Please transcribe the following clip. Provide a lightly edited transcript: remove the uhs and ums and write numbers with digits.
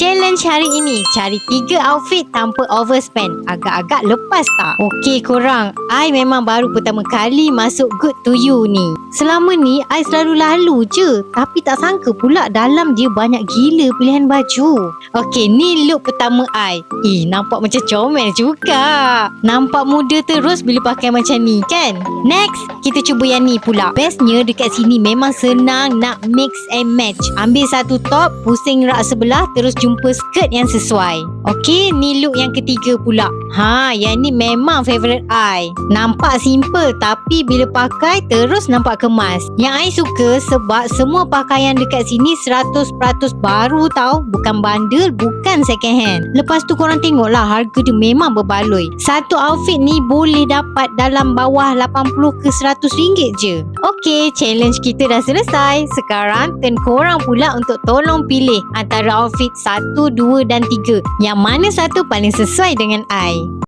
challenge hari ini, cari 3 outfit tanpa overspend. Agak-agak lepas tak? Okey korang, I memang baru pertama kali masuk Good To You ni. Selama ni, I selalu lalu je. Tapi tak sangka pula dalam dia banyak gila pilihan baju. Okey, ni look pertama I. Nampak macam comel juga. Nampak muda terus bila pakai macam ni kan? Next, kita cuba yang ni pula. Bestnya dekat sini memang senang nak mix and match. Ambil satu top, pusing rak sebelah, terus jumpa skirt yang sesuai. Okey, ni look yang ketiga pula. Yang ni memang favourite I. Nampak simple tapi bila pakai terus nampak kemas. Yang I suka sebab semua pakaian dekat sini 100% baru tau. Bukan bandel, bukan second hand. Lepas tu korang tengoklah harga dia memang berbaloi. Satu outfit ni boleh dapat dalam bawah 80 ke 100 ringgit je. Okey, challenge kita dah selesai. Sekarang turn korang pula untuk tolong pilih antara outfit 1, 2 dan 3. Yang mana satu paling sesuai dengan I?